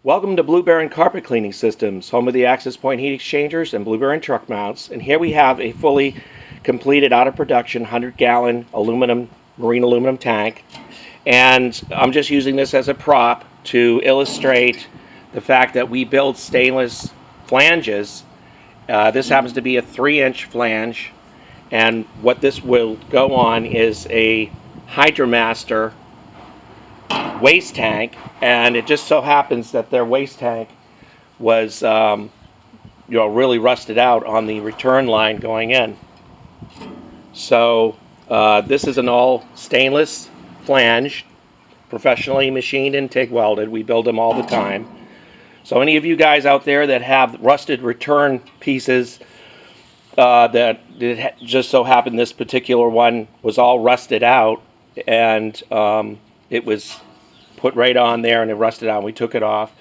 Welcome to Blue Baron Carpet Cleaning Systems, home of the Access Point heat exchangers and Blue Baron truck mounts. And here we have a fully completed, out of production, 100-gallon marine aluminum tank. And I'm just using this as a prop to illustrate the fact that we build stainless flanges. This happens to be a 3-inch flange. And what this will go on is a Hydromaster waste tank, and it just so happens that their waste tank was really rusted out on the return line going in. So this is an all stainless flange, professionally machined and TIG welded. We build them all the time. So any of you guys out there that have rusted return pieces, that it just so happened this particular one was all rusted out, and it was put right on there and it rusted out. We took it off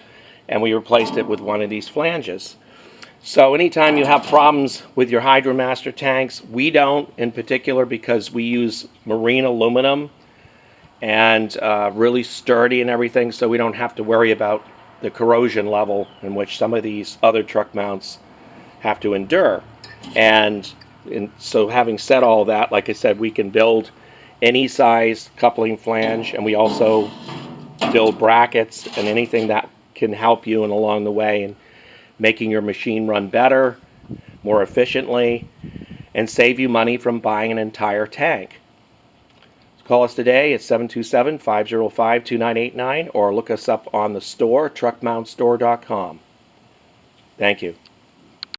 and we replaced it with one of these flanges. So anytime you have problems with your Hydromaster tanks, we don't in particular, because we use marine aluminum and really sturdy and everything, so we don't have to worry about the corrosion level in which some of these other truck mounts have to endure. And so having said all that, like I said, we can build any size coupling flange, and we also build brackets and anything that can help you and along the way in making your machine run better, more efficiently, and save you money from buying an entire tank. Call us today at 727-505-2989 or look us up on the store, truckmountstore.com. Thank you.